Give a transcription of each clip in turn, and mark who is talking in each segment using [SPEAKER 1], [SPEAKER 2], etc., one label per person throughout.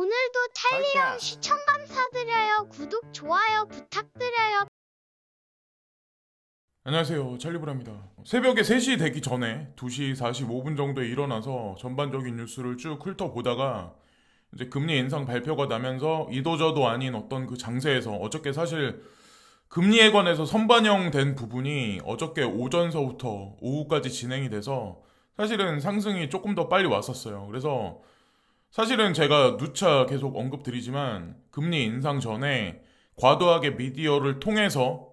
[SPEAKER 1] 오늘도 찰리형 시청 감사드려요. 구독, 좋아요 부탁드려요.
[SPEAKER 2] 안녕하세요, 찰리브라입니다. 새벽에 3시 되기 전에 2시 45분 정도에 일어나서 전반적인 뉴스를 쭉 훑어보다가 이제 금리 인상 발표가 나면서 이도저도 아닌 어떤 그 장세에서 어저께 사실 금리에 관해서 선반영된 부분이 어저께 오전서부터 오후까지 진행이 돼서 사실은 상승이 조금 더 빨리 왔었어요. 그래서 사실은 제가 누차 계속 언급드리지만 금리 인상 전에 과도하게 미디어를 통해서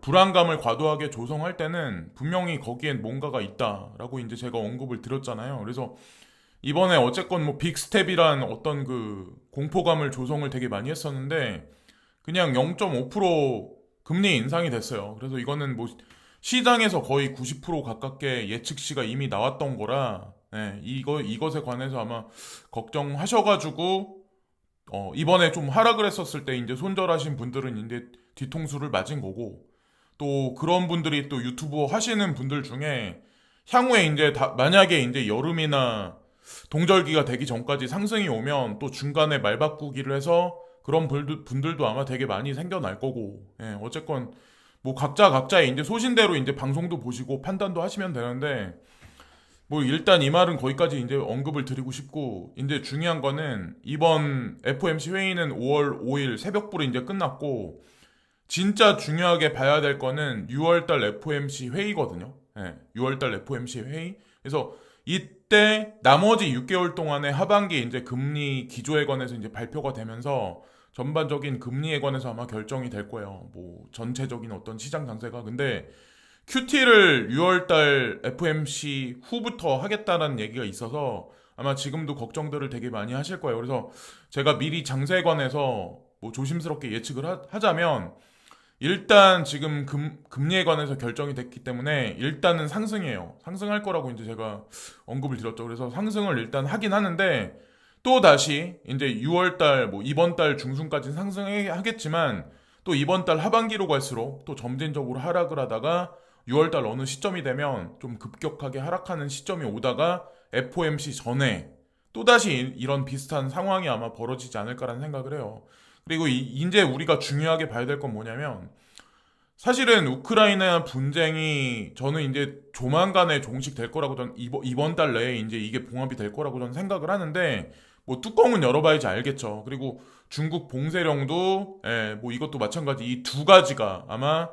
[SPEAKER 2] 불안감을 과도하게 조성할 때는 분명히 거기엔 뭔가가 있다라고 이제 제가 언급을 드렸잖아요. 그래서 이번에 어쨌건 뭐 빅스텝이란 어떤 그 공포감을 조성을 되게 많이 했었는데 그냥 0.5% 금리 인상이 됐어요. 그래서 이거는 뭐 시장에서 거의 90% 가깝게 예측시가 이미 나왔던 거라 이것에 관해서 아마 걱정하셔가지고 이번에 좀 하락을 했었을 때 이제 손절하신 분들은 이제 뒤통수를 맞은 거고 또 그런 분들이 또 유튜브 하시는 분들 중에 향후에 이제 만약에 이제 여름이나 동절기가 되기 전까지 상승이 오면 또 중간에 말 바꾸기를 해서 그런 분들도 아마 되게 많이 생겨날 거고 어쨌건 뭐 각자의 이제 소신대로 이제 방송도 보시고 판단도 하시면 되는데 뭐 일단 이 말은 거기까지 이제 언급을 드리고 싶고 이제 중요한 거는 이번 FOMC 회의는 5월 5일 새벽부로 이제 끝났고 진짜 중요하게 봐야 될 거는 6월달 FOMC 회의거든요. 6월달 FOMC 회의. 그래서 이때 나머지 6개월 동안의 하반기 이제 금리 기조에 관해서 이제 발표가 되면서 전반적인 금리에 관해서 아마 결정이 될 거예요. 뭐 전체적인 어떤 시장 장세가. 근데 QT를 6월달 FOMC 후부터 하겠다는 얘기가 있어서 아마 지금도 걱정들을 되게 많이 하실 거예요. 그래서 제가 미리 장세에 관해서 뭐 조심스럽게 예측을 하자면 일단 지금 금리에 관해서 결정이 됐기 때문에 일단은 상승이에요. 상승할 거라고 이제 제가 언급을 드렸죠. 그래서 상승을 일단 하긴 하는데 또 다시 이제 6월 달 뭐 이번 달 중순까지 상승하겠지만 또 이번 달 하반기로 갈수록 또 점진적으로 하락을 하다가 6월 달 어느 시점이 되면 좀 급격하게 하락하는 시점이 오다가 FOMC 전에 또다시 이런 비슷한 상황이 아마 벌어지지 않을까라는 생각을 해요. 그리고 이제 우리가 중요하게 봐야 될 건 뭐냐면 사실은 우크라이나 분쟁이 저는 이제 조만간에 종식될 거라고 전 이번 달 내에 이제 이게 봉합이 될 거라고 저는 생각을 하는데 뭐 뚜껑은 열어봐야지 알겠죠. 그리고 중국 봉쇄령도 뭐 이것도 마찬가지 이 두 가지가 아마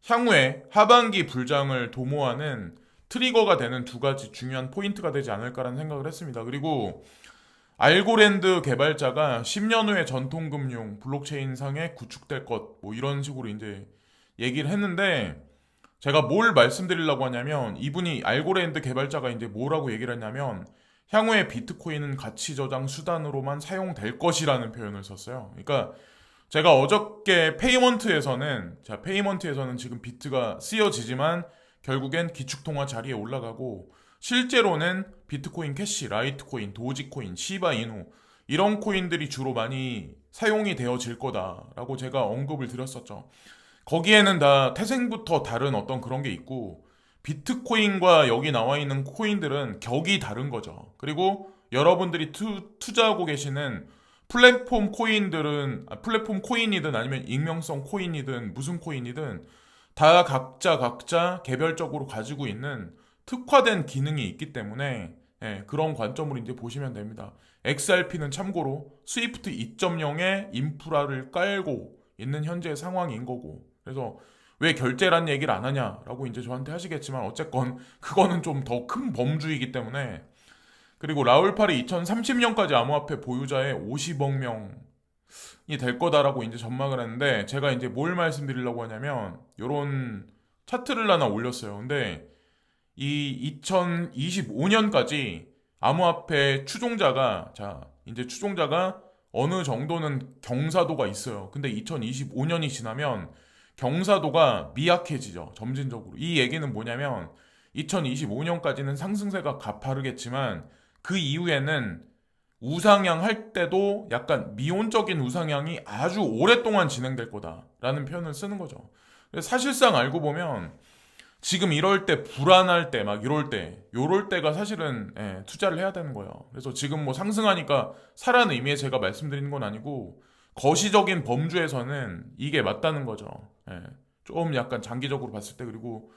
[SPEAKER 2] 향후에 하반기 불장을 도모하는 트리거가 되는 두 가지 중요한 포인트가 되지 않을까라는 생각을 했습니다. 그리고 알고랜드 개발자가 10년 후에 전통금융 블록체인상에 구축될 것 뭐 이런 식으로 이제 얘기를 했는데 제가 뭘 말씀드리려고 하냐면 이분이 알고랜드 개발자가 이제 뭐라고 얘기를 했냐면 향후에 비트코인은 가치 저장 수단으로만 사용될 것이라는 표현을 썼어요. 그러니까 제가 어저께 페이먼트에서는 지금 비트가 쓰여지지만 결국엔 기축통화 자리에 올라가고 실제로는 비트코인 캐시, 라이트코인, 도지코인, 시바이누 이런 코인들이 주로 많이 사용이 되어질 거다라고 제가 언급을 드렸었죠. 거기에는 다 태생부터 다른 어떤 그런 게 있고 비트코인과 여기 나와 있는 코인들은 격이 다른 거죠. 그리고 여러분들이 투자하고 계시는 플랫폼 코인이든 아니면 익명성 코인이든 무슨 코인이든 다 각자 개별적으로 가지고 있는 특화된 기능이 있기 때문에 그런 관점으로 이제 보시면 됩니다. XRP는 참고로 스위프트 2.0의 인프라를 깔고 있는 현재의 상황인 거고 그래서 왜 결제란 얘기를 안 하냐라고 이제 저한테 하시겠지만 어쨌건 그거는 좀 더 큰 범주이기 때문에 그리고 라울팔이 2030년까지 암호화폐 보유자의 50억 명이 될 거다라고 이제 전망을 했는데 제가 이제 뭘 말씀드리려고 하냐면 요런 차트를 하나 올렸어요. 근데 이 2025년까지 암호화폐 추종자가 어느 정도는 경사도가 있어요. 근데 2025년이 지나면 경사도가 미약해지죠. 점진적으로. 이 얘기는 뭐냐면 2025년까지는 상승세가 가파르겠지만 그 이후에는 우상향 할 때도 약간 미온적인 우상향이 아주 오랫동안 진행될 거다라는 표현을 쓰는 거죠. 사실상 알고 보면 지금 이럴 때 불안할 때 막 이럴 때 요럴 때가 사실은 투자를 해야 되는 거예요. 그래서 지금 뭐 상승하니까 사라는 의미에 제가 말씀드리는 건 아니고 거시적인 범주에서는 이게 맞다는 거죠. 예. 좀 약간 장기적으로 봤을 때. 그리고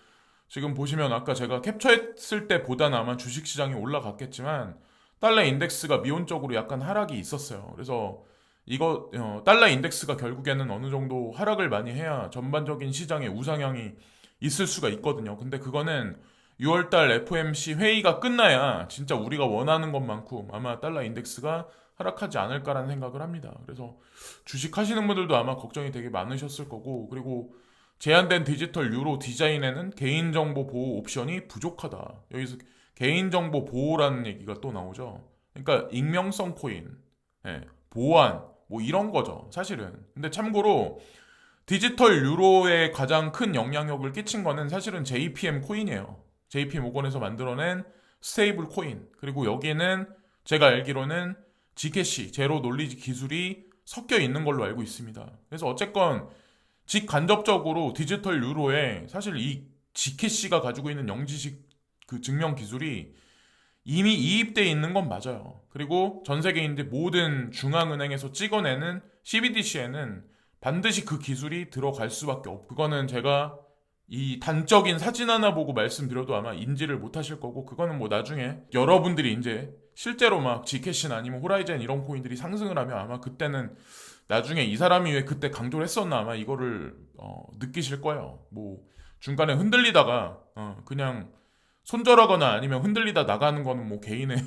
[SPEAKER 2] 지금 보시면 아까 제가 캡처했을 때보다는 아마 주식시장이 올라갔겠지만 달러 인덱스가 미온적으로 약간 하락이 있었어요. 그래서 이거 달러 인덱스가 결국에는 어느 정도 하락을 많이 해야 전반적인 시장의 우상향이 있을 수가 있거든요. 근데 그거는 6월달 FOMC 회의가 끝나야 진짜 우리가 원하는 것만큼 아마 달러 인덱스가 하락하지 않을까라는 생각을 합니다. 그래서 주식 하시는 분들도 아마 걱정이 되게 많으셨을 거고, 그리고 제한된 디지털 유로 디자인에는 개인정보 보호 옵션이 부족하다. 여기서 개인정보 보호라는 얘기가 또 나오죠. 그러니까 익명성 코인, 보안, 뭐 이런 거죠, 사실은. 근데 참고로 디지털 유로에 가장 큰 영향력을 끼친 거는 사실은 JPM 코인이에요. JP 모건에서 만들어낸 스테이블 코인. 그리고 여기에는 제가 알기로는 G캐시, 제로 놀리지 기술이 섞여 있는 걸로 알고 있습니다. 그래서 어쨌건 직간접적으로 디지털 유로에 사실 이 G캐시가 가지고 있는 영지식 그 증명 기술이 이미 이입돼 있는 건 맞아요. 그리고 전 세계인들 모든 중앙은행에서 찍어내는 CBDC에는 반드시 그 기술이 들어갈 수밖에 없고, 그거는 제가 이 단적인 사진 하나 보고 말씀드려도 아마 인지를 못 하실 거고, 그거는 뭐 나중에 여러분들이 이제 실제로 막 G캐시나 아니면 호라이젠 이런 코인들이 상승을 하면 아마 그때는 나중에 이 사람이 왜 그때 강조를 했었나 아마 이거를 느끼실 거예요. 뭐 중간에 흔들리다가 그냥 손절하거나 아니면 흔들리다 나가는 거는 뭐 개인의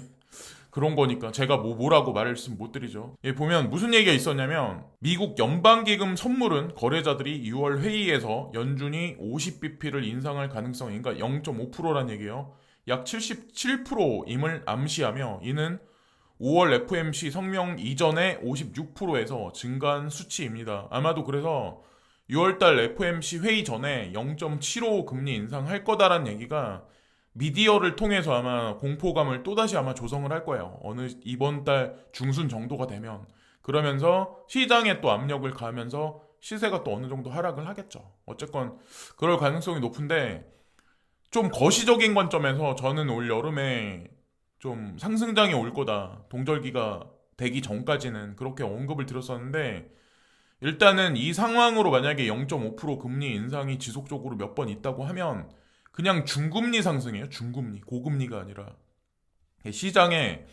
[SPEAKER 2] 그런 거니까 제가 뭐라고 말씀 못 드리죠. 예, 보면 무슨 얘기가 있었냐면 미국 연방기금 선물은 거래자들이 6월 회의에서 연준이 50bp를 인상할 가능성이, 그러니까 0.5%란 얘기예요. 약 77%임을 암시하며 이는 5월 FOMC 성명 이전의 56%에서 증가한 수치입니다. 아마도 그래서 6월달 FOMC 회의 전에 0.75 금리 인상할 거다라는 얘기가 미디어를 통해서 아마 공포감을 또다시 아마 조성을 할 거예요. 어느 이번 달 중순 정도가 되면. 그러면서 시장에 또 압력을 가하면서 시세가 또 어느 정도 하락을 하겠죠. 어쨌건 그럴 가능성이 높은데, 좀 거시적인 관점에서 저는 올 여름에 좀 상승장이 올 거다, 동절기가 되기 전까지는 그렇게 언급을 드렸었는데, 일단은 이 상황으로 만약에 0.5% 금리 인상이 지속적으로 몇 번 있다고 하면 그냥 중금리 상승이에요. 중금리, 고금리가 아니라. 시장에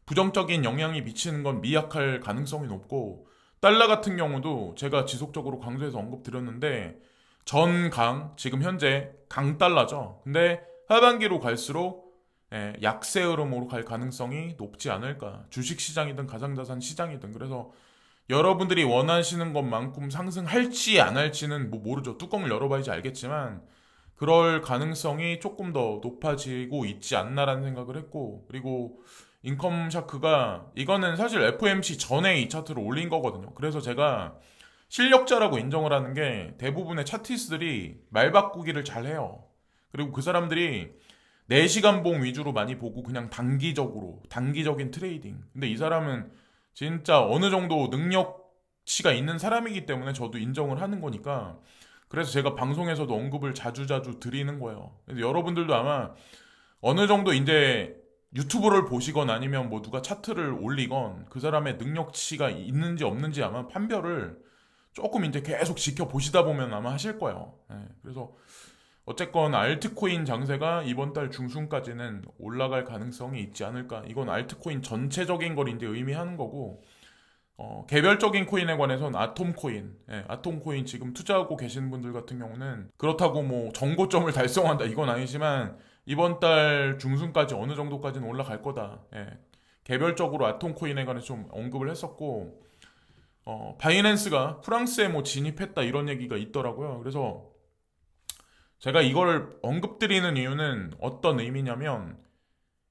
[SPEAKER 2] 부정적인 영향이 미치는 건 미약할 가능성이 높고, 달러 같은 경우도 제가 지속적으로 강조해서 언급드렸는데 전강, 지금 현재 강달러죠. 근데 하반기로 갈수록 약세 흐름으로 갈 가능성이 높지 않을까. 주식시장이든 가상자산 시장이든. 그래서 여러분들이 원하시는 것만큼 상승할지 안 할지는 뭐 모르죠. 뚜껑을 열어봐야지 알겠지만 그럴 가능성이 조금 더 높아지고 있지 않나라는 생각을 했고, 그리고 인컴 샤크가 이거는 사실 FOMC 전에 이 차트를 올린 거거든요. 그래서 제가 실력자라고 인정을 하는 게 대부분의 차티스들이 말 바꾸기를 잘 해요. 그리고 그 사람들이 4시간 봉 위주로 많이 보고 그냥 단기적인 트레이딩. 근데 이 사람은 진짜 어느 정도 능력치가 있는 사람이기 때문에 저도 인정을 하는 거니까, 그래서 제가 방송에서도 언급을 자주자주 드리는 거예요. 그래서 여러분들도 아마 어느 정도 이제 유튜브를 보시건 아니면 뭐 누가 차트를 올리건 그 사람의 능력치가 있는지 없는지 아마 판별을 조금 이제 계속 지켜보시다 보면 아마 하실 거예요. 그래서 어쨌건 알트코인 장세가 이번 달 중순까지는 올라갈 가능성이 있지 않을까. 이건 알트코인 전체적인 걸 이제 의미하는 거고, 개별적인 코인에 관해서는 아톰코인, 아톰코인 지금 투자하고 계시는 분들 같은 경우는 그렇다고 뭐 정고점을 달성한다 이건 아니지만 이번 달 중순까지 어느 정도까지는 올라갈 거다. 개별적으로 아톰코인에 관해서 좀 언급을 했었고, 바이낸스가 프랑스에 뭐 진입했다 이런 얘기가 있더라고요. 그래서 제가 이걸 언급드리는 이유는 어떤 의미냐면,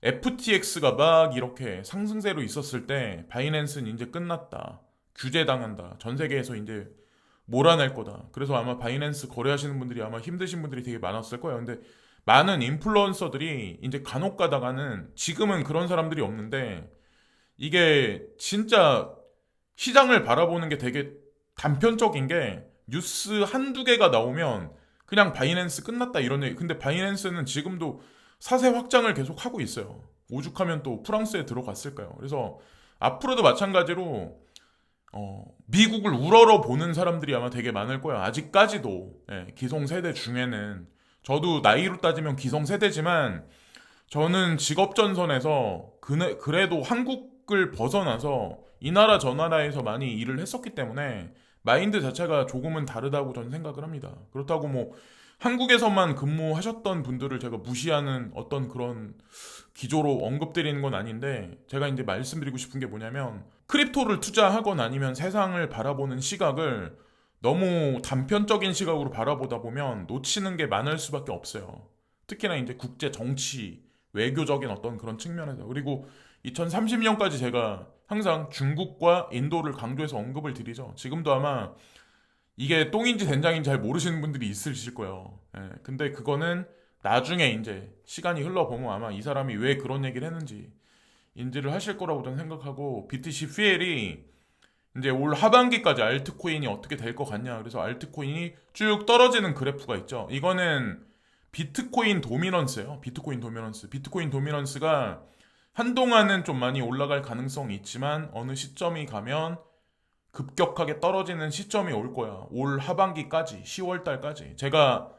[SPEAKER 2] FTX가 막 이렇게 상승세로 있었을 때 바이낸스는 이제 끝났다, 규제당한다, 전 세계에서 이제 몰아낼 거다. 그래서 아마 바이낸스 거래하시는 분들이 아마 힘드신 분들이 되게 많았을 거예요. 근데 많은 인플루언서들이 이제 간혹 가다가는, 지금은 그런 사람들이 없는데 이게 진짜 시장을 바라보는 게 되게 단편적인 게, 뉴스 한두 개가 나오면 그냥 바이낸스 끝났다 이런 얘기. 근데 바이낸스는 지금도 사세 확장을 계속 하고 있어요. 오죽하면 또 프랑스에 들어갔을까요? 그래서 앞으로도 마찬가지로 미국을 우러러 보는 사람들이 아마 되게 많을 거예요. 아직까지도 기성세대 중에는 저도 나이로 따지면 기성세대지만 저는 직업전선에서 그래도 한국을 벗어나서 이 나라 저 나라에서 많이 일을 했었기 때문에 마인드 자체가 조금은 다르다고 저는 생각을 합니다. 그렇다고 뭐 한국에서만 근무하셨던 분들을 제가 무시하는 어떤 그런 기조로 언급드리는 건 아닌데 제가 이제 말씀드리고 싶은 게 뭐냐면 크립토를 투자하건 아니면 세상을 바라보는 시각을 너무 단편적인 시각으로 바라보다 보면 놓치는 게 많을 수밖에 없어요. 특히나 이제 국제 정치, 외교적인 어떤 그런 측면에서. 그리고 2030년까지 제가 항상 중국과 인도를 강조해서 언급을 드리죠. 지금도 아마 이게 똥인지 된장인지 잘 모르시는 분들이 있으실 거예요. 근데 그거는 나중에 이제 시간이 흘러보면 아마 이 사람이 왜 그런 얘기를 했는지 인지를 하실 거라고 저는 생각하고 BTC fuel이 이제 올 하반기까지 알트코인이 어떻게 될 것 같냐. 그래서 알트코인이 쭉 떨어지는 그래프가 있죠. 이거는 비트코인 도미넌스예요. 비트코인 도미넌스. 비트코인 도미넌스가 한동안은 좀 많이 올라갈 가능성이 있지만 어느 시점이 가면 급격하게 떨어지는 시점이 올 거야. 올 하반기까지, 10월 달까지. 제가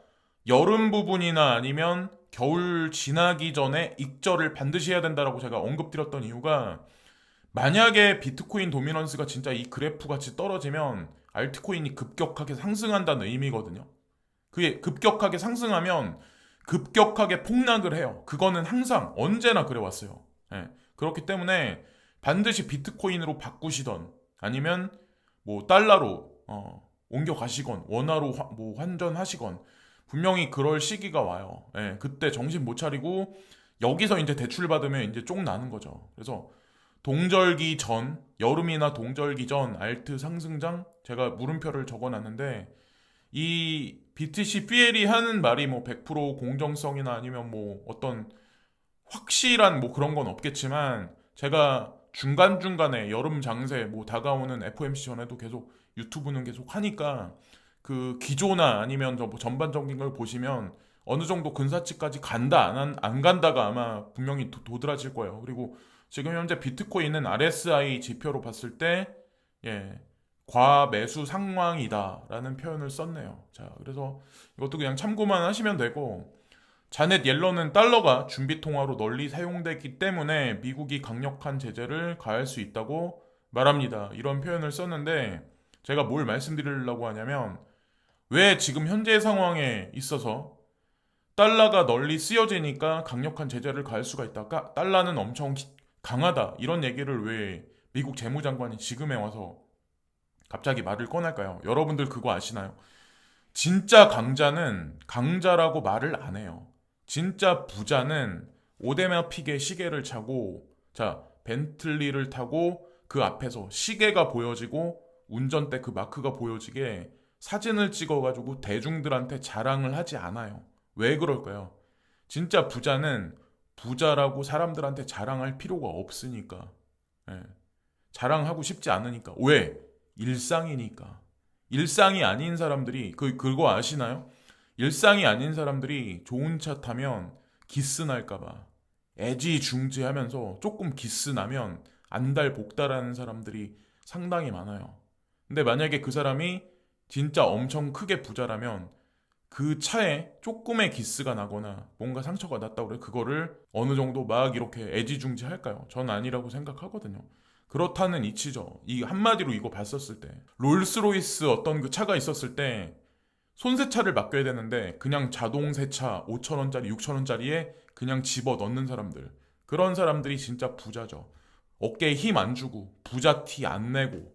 [SPEAKER 2] 여름 부분이나 아니면 겨울 지나기 전에 익절을 반드시 해야 된다라고 제가 언급드렸던 이유가 만약에 비트코인 도미넌스가 진짜 이 그래프 같이 떨어지면 알트코인이 급격하게 상승한다는 의미거든요. 그게 급격하게 상승하면 급격하게 폭락을 해요. 그거는 항상 언제나 그래왔어요. 그렇기 때문에 반드시 비트코인으로 바꾸시던 아니면 뭐 달러로 옮겨가시건 원화로 뭐 환전하시건 분명히 그럴 시기가 와요. 그때 정신 못 차리고 여기서 이제 대출 받으면 이제 쪽 나는 거죠. 그래서 동절기 전, 여름이나 동절기 전 알트 상승장 제가 물음표를 적어놨는데 이 BTC fuel이 하는 말이 뭐 100% 공정성이나 아니면 뭐 어떤 확실한 뭐 그런 건 없겠지만 제가 중간중간에 여름 장세 뭐 다가오는 FOMC 전에도 계속 유튜브는 계속 하니까 그 기조나 아니면 저뭐 전반적인 걸 보시면 어느 정도 근사치까지 간다 안 간다가 아마 분명히 도드라질 거예요. 그리고 지금 현재 비트코인은 RSI 지표로 봤을 때 과매수 상황이다라는 표현을 썼네요. 자, 그래서 이것도 그냥 참고만 하시면 되고 자넷 옐런은 달러가 준비 통화로 널리 사용되기 때문에 미국이 강력한 제재를 가할 수 있다고 말합니다. 이런 표현을 썼는데 제가 뭘 말씀드리려고 하냐면 왜 지금 현재 상황에 있어서 달러가 널리 쓰여지니까 강력한 제재를 가할 수가 있다. 달러는 엄청 강하다. 이런 얘기를 왜 미국 재무장관이 지금에 와서 갑자기 말을 꺼낼까요? 여러분들 그거 아시나요? 진짜 강자는 강자라고 말을 안 해요. 진짜 부자는 오데마 픽의 시계를 차고 자 벤틀리를 타고 그 앞에서 시계가 보여지고 운전대 그 마크가 보여지게 사진을 찍어가지고 대중들한테 자랑을 하지 않아요. 왜 그럴까요? 진짜 부자는 부자라고 사람들한테 자랑할 필요가 없으니까. 자랑하고 싶지 않으니까. 왜? 일상이니까. 일상이 아닌 사람들이 그거 아시나요? 일상이 아닌 사람들이 좋은 차 타면 기스 날까봐 애지중지하면서 조금 기스 나면 안달 복달하는 사람들이 상당히 많아요. 근데 만약에 그 사람이 진짜 엄청 크게 부자라면 그 차에 조금의 기스가 나거나 뭔가 상처가 났다고 그래 그거를 어느 정도 막 이렇게 애지중지할까요? 전 아니라고 생각하거든요. 그렇다는 이치죠. 이 한마디로 이거 봤었을 때 롤스로이스 어떤 그 차가 있었을 때 손세차를 맡겨야 되는데 그냥 자동 세차 5,000원짜리 6,000원짜리에 그냥 집어 넣는 사람들 그런 사람들이 진짜 부자죠. 어깨에 힘 안 주고 부자 티 안 내고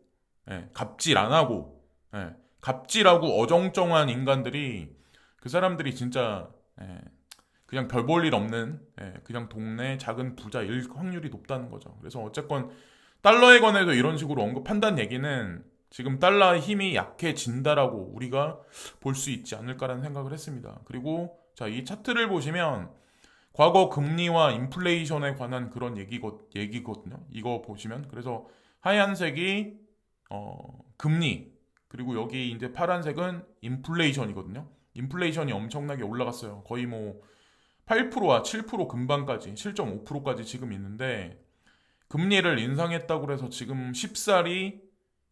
[SPEAKER 2] 갑질 안 하고 갑질하고 어정쩡한 인간들이 그 사람들이 진짜 그냥 별 볼 일 없는 그냥 동네 작은 부자일 확률이 높다는 거죠. 그래서 어쨌건 달러에 관해서 이런 식으로 언급한다는 얘기는 지금 달러의 힘이 약해진다라고 우리가 볼 수 있지 않을까라는 생각을 했습니다. 그리고 자, 이 차트를 보시면 과거 금리와 인플레이션에 관한 그런 얘기거든요. 이거 보시면 그래서 하얀색이 금리 그리고 여기 이제 파란색은 인플레이션이거든요. 인플레이션이 엄청나게 올라갔어요. 거의 뭐 8%와 7% 근방까지 7.5%까지 지금 있는데 금리를 인상했다고 해서 지금 쉽사리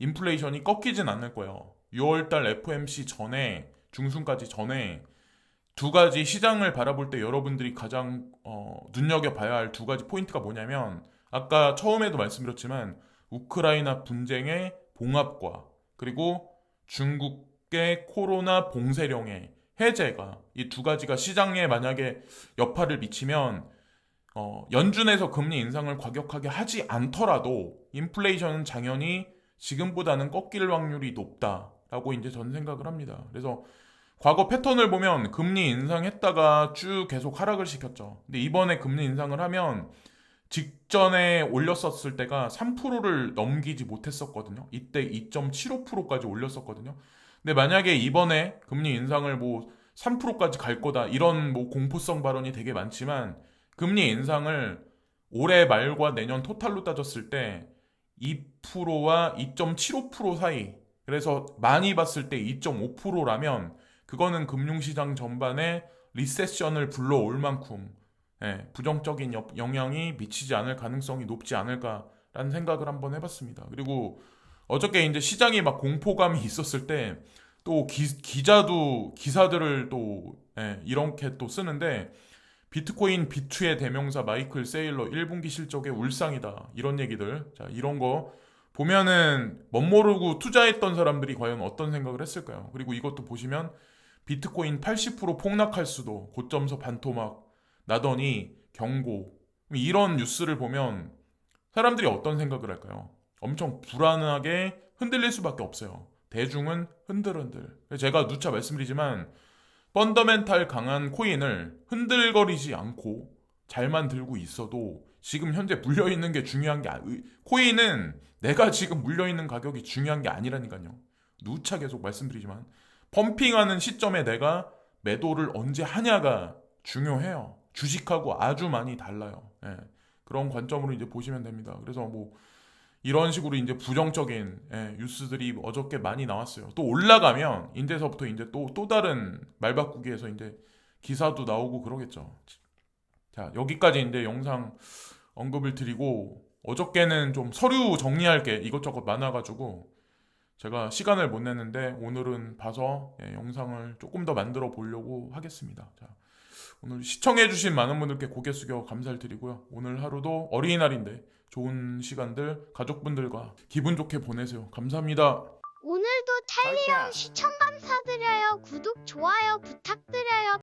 [SPEAKER 2] 인플레이션이 꺾이진 않을 거예요. 6월달 FOMC 전에 중순까지 전에 두 가지 시장을 바라볼 때 여러분들이 가장 눈여겨봐야 할 두 가지 포인트가 뭐냐면 아까 처음에도 말씀드렸지만 우크라이나 분쟁의 봉합과 그리고 중국의 코로나 봉쇄령의 해제가 이 두 가지가 시장에 만약에 여파를 미치면 연준에서 금리 인상을 과격하게 하지 않더라도 인플레이션은 당연히 지금보다는 꺾일 확률이 높다라고 이제 저는 생각을 합니다. 그래서 과거 패턴을 보면 금리 인상했다가 쭉 계속 하락을 시켰죠. 근데 이번에 금리 인상을 하면 직전에 올렸었을 때가 3%를 넘기지 못했었거든요. 이때 2.75%까지 올렸었거든요. 근데 만약에 이번에 금리 인상을 뭐 3%까지 갈 거다 이런 뭐 공포성 발언이 되게 많지만 금리 인상을 올해 말과 내년 토탈로 따졌을 때 2%와 2.75% 사이 그래서 많이 봤을 때 2.5%라면 그거는 금융시장 전반에 리세션을 불러올 만큼 부정적인 영향이 미치지 않을 가능성이 높지 않을까라는 생각을 한번 해봤습니다. 그리고 어저께 이제 시장이 막 공포감이 있었을 때 또 기자도 기사들을 또 이렇게 또 쓰는데 비트코인 비투의 대명사 마이클 세일러 1분기 실적의 울상이다 이런 얘기들 자 이런 거 보면은 멋모르고 투자했던 사람들이 과연 어떤 생각을 했을까요? 그리고 이것도 보시면 비트코인 80% 폭락할 수도 고점서 반토막 나더니 경고 이런 뉴스를 보면 사람들이 어떤 생각을 할까요? 엄청 불안하게 흔들릴 수밖에 없어요. 대중은 흔들흔들. 제가 누차 말씀드리지만 펀더멘탈 강한 코인을 흔들거리지 않고 잘만 들고 있어도 지금 현재 물려있는 게 중요한 게 코인은 내가 지금 물려있는 가격이 중요한 게 아니라니까요. 누차 계속 말씀드리지만 펌핑하는 시점에 내가 매도를 언제 하냐가 중요해요. 주식하고 아주 많이 달라요. 그런 관점으로 이제 보시면 됩니다. 그래서 뭐 이런 식으로 이제 부정적인 뉴스들이 어저께 많이 나왔어요. 또 올라가면 인제서부터 이제 또 다른 말바꾸기에서 이제 기사도 나오고 그러겠죠. 자 여기까지 이제 영상 언급을 드리고 어저께는 좀 서류 정리할 게 이것저것 많아가지고 제가 시간을 못 냈는데 오늘은 봐서 영상을 조금 더 만들어 보려고 하겠습니다. 자, 오늘 시청해주신 많은 분들께 고개 숙여 감사를 드리고요. 오늘 하루도 어린이날인데 좋은 시간들 가족분들과 기분 좋게 보내세요. 감사합니다.
[SPEAKER 1] 오늘도 탈리형 시청 감사드려요. 구독, 좋아요 부탁드려요.